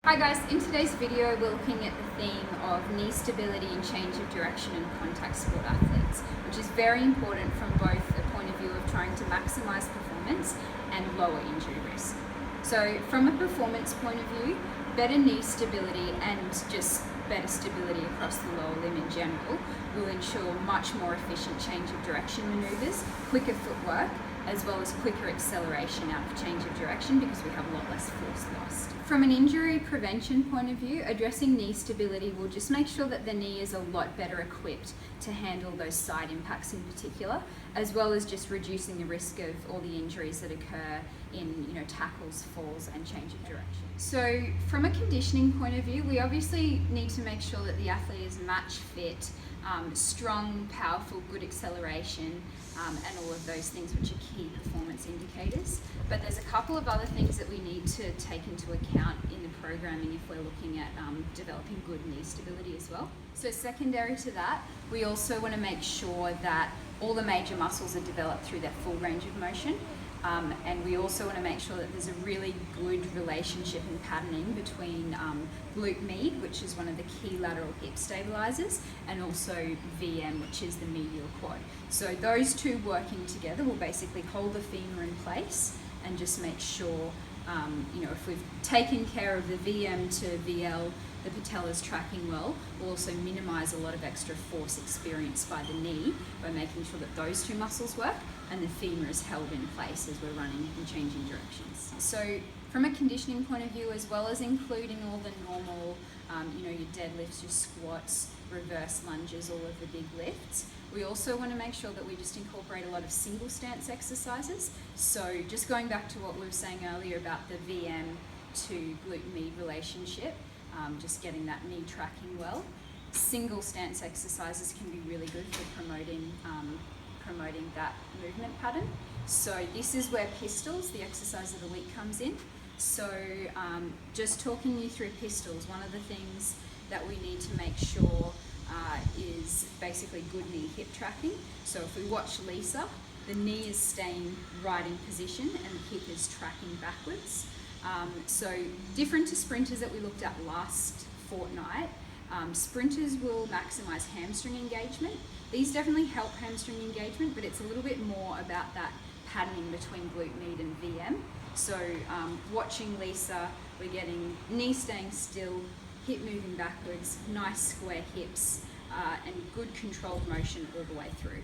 Hi guys, in today's video we're looking at the theme of knee stability and change of direction in contact sport athletes, which is very important from both a point of view of trying to maximise performance and lower injury risk. So from a performance point of view, better knee stability and just better stability across the lower limb in general will ensure much more efficient change of direction manoeuvres, quicker footwork, as well as quicker acceleration out of change of direction because we have a lot less force lost. From an injury prevention point of view, addressing knee stability will just make sure that the knee is a lot better equipped to handle those side impacts in particular, as well as just reducing the risk of all the injuries that occur in tackles, falls and change of direction. So from a conditioning point of view, we obviously need to make sure that the athlete is match fit, strong, powerful, good acceleration, and all of those things which are key performance indicators. But there's a couple of other things that we need to take into account in the programming if we're looking at developing good knee stability as well. So secondary to that, we also want to make sure that all the major muscles are developed through their full range of motion. And we also want to make sure that there's a really good relationship and patterning between glute med, which is one of the key lateral hip stabilizers, and also VM, which is the medial quad. So those two working together will basically hold the femur in place and just make sure, if we've taken care of the VM to VL, the patella's tracking well, we'll also minimize a lot of extra force experienced by the knee by making sure that those two muscles work and the femur is held in place as we're running and changing directions. So from a conditioning point of view, as well as including all the normal, your deadlifts, your squats, reverse lunges, all of the big lifts, we also want to make sure that we just incorporate a lot of single stance exercises. So just going back to what we were saying earlier about the VM to glute med relationship, just getting that knee tracking well. Single stance exercises can be really good for promoting that movement pattern. So this is where pistols, the exercise of the week, comes in. So just talking you through pistols, one of the things that we need to make sure is basically good knee hip tracking. So if we watch Lisa, the knee is staying right in position and the hip is tracking backwards. So different to sprinters that we looked at last fortnight, sprinters will maximize hamstring engagement. These definitely help hamstring engagement, but it's a little bit more about that patterning between glute med and VM. So watching Lisa, we're getting knee staying still, hip moving backwards, nice square hips, and good controlled motion all the way through.